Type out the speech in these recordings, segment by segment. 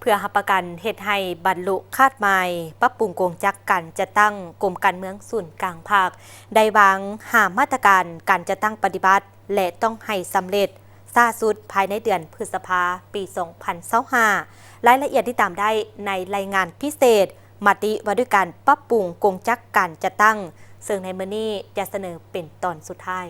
พื่อรับประกันเฮ็ดให้บรรลุคาดหมายปรับปรุงกงจักการจะตั้งกรมการเมืองศูนย์กลางภาคได้วางหามาตรการการจะตั้งปฏิบัติและต้องให้สำเร็จล่าสุดภายในเดือนพฤษภาปี 2025 รายละเอียดที่ตามได้ในรายงานพิเศษมติว่าด้วยการปรับปรุงกงจักการจะตั้งซึ่งในมื้อนี้จะเสนอเป็นตอนสุดท้าย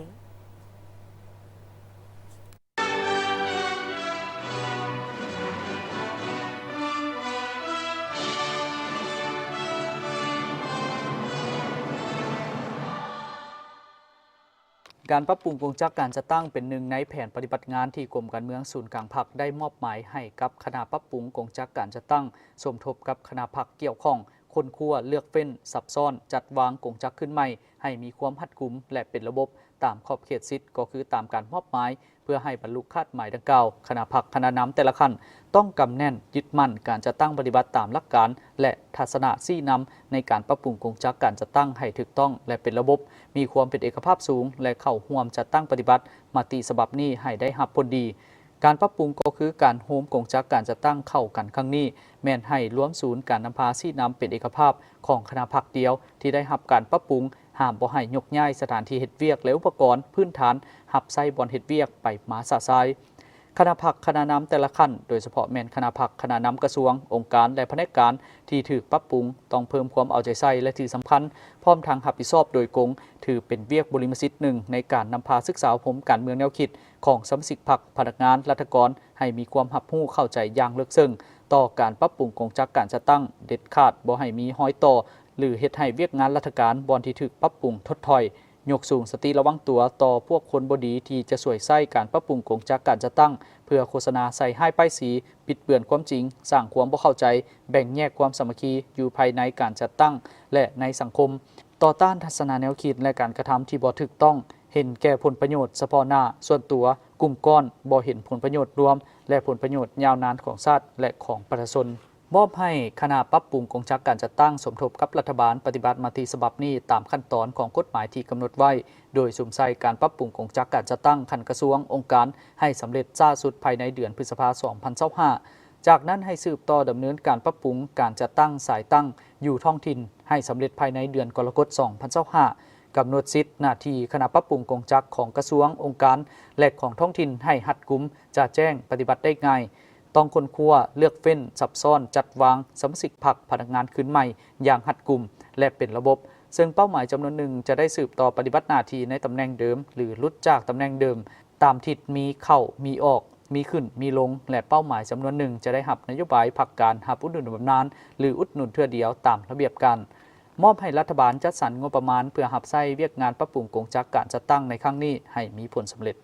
การปรับปรุงกงจักการจะตั้งเป็นหนึ่งในแผนปฏิบัติงานที่กรมการเมืองศูนย์กลางพรรคได้มอบหมายให้กับคณะปรับปรุงกงจักการจะตั้งสมทบกับคณะพรรคเกี่ยวข้องคนคั่วเลือกเฟ้นซับซ้อนจัดวางกงจักขึ้นใหม่ให้มีความรัดกุมและเป็นระบบตามขอบเขตสิทธิ์ก็คือตามการมอบหมายเพื่อให้บรรลุคาดหมายดังกล่าวคณะพรรคคณะนำแต่ละขั้นต้องกำแน่นยึดมั่นการจะตั้งปฏิบัติตามหลักการและทัศนะซี่นำในการปรับปรุงกงจักการจะตั้งให้ถูกต้องและเป็นระบบมีความเป็นเอกภาพสูงและเข้าร่วมจัดตั้งปฏิบัติมติฉบับนี้ให้ได้รับผลดีการปรับปรุงก็คือการโฮมกงจักการจะตั้งเข้ากันครั้งนี้แม่นให้รวมศูนย์การนำพาซี่นำเป็นเอกภาพของคณะพรรคเดียวที่ได้รับการปรับปรุงห้ามบ่ให้ยกย้ายสถานที่เฮ็ดเวียกและอุปกรณ์พื้นฐานหับไส้บอนเฮ็ดเวียกไปมาสะซายคณะพรรคคณะนำแต่ละขั้นโดยเฉพาะแม่นคณะพรรคคณะนำกระทรวงองค์การและแผนกการที่ถูกปรับปรุงต้องเพิ่มความเอาใจใส่และที่สำคัญพร้อมทางรับผิดชอบโดยกงถือเป็นเวียกบริมสิทธิ์หนึ่งในการนำพาศึกษาผมการเมืองแนวคิดของสมาชิกพรรคพนักงานรัฐกรให้มีความรับรู้เข้าใจอย่างลึกซึ้งต่อการปรับปรุงกงจักการจะตั้งเด็ดขาดบ่ให้มีห้อยต่อหรือเฮ็ดให้เวียกงานราชการบอนที่ถูกปรับปรุงถดถอยยกสูงสติระวังตัวต่อพวกคนบดีที่จะสวยไส้การปรับปรุงกงจักการจะตั้งเพื่อโฆษณาใส่ให้ป้ายสีปิดเบือนความจริงสร้างความบ่เข้าใจแบ่งแยกความสามัคคีอยู่ภายในการจัดตั้งและในสังคมต่อต้านทัศนาแนวคิดและการกระทำที่บ่ถูกต้องเห็นแก่ผลประโยชน์เฉพาะหน้าส่วนตัวกลุ่มก้อนบ่เห็นผลประโยชน์รวมและผลประโยชน์ยาวนานของชาติและของประชาชนมอบให้คณะปรับปรุงกงจักการจัดตั้งสมทบกับรัฐบาลปฏิบัติมติฉบับนี้ตามขั้นตอนของกฎหมายที่กำหนดไว้โดยสุมใส่การปรับปรุงกงจักการจัดตั้งคันกระทรวงองค์การให้สำเร็จช้าสุดภายในเดือนพฤษภาคม 2025 จากนั้นให้สืบต่อดำเนินการปรับปรุงการจัดตั้งสายตั้งอยู่ท้องถิ่นให้สำเร็จภายในเดือนกรกฎาคม 2025 กำหนดสิทธิหน้าที่คณะปรับปรุงกงจักของกระทรวงองค์การและของท้องถิ่นให้หัดกุมจะแจ้งปฏิบัติได้ง่ายต้องคนคั่วเลือกเฟ้นซับซ้อนจัดวางสมาชิกพรรคพนักงานขึ้นใหม่อย่างหัดกุมและเป็นระบบซึ่งเป้าหมายจำนวนหนึ่งจะได้สืบต่อปฏิบัติหน้าที่ในตำแหน่งเดิมหรือลุดจากตำแหน่งเดิมตามทิศมีเข้ามีออกมีขึ้นมีลงและเป้าหมายจำนวนหนึ่งจะได้หับนโยบายพรรคการหับอุดหนุนบำนาญหรืออุดหนุนเทื่อเดียวตามระเบียบการมอบให้รัฐบาลจัดสรรงบประมาณเพื่อหับไส้เวียกงานปรับปรุงกงจักการจัดตั้งในครั้งนี้ให้มีผลสำเร็จ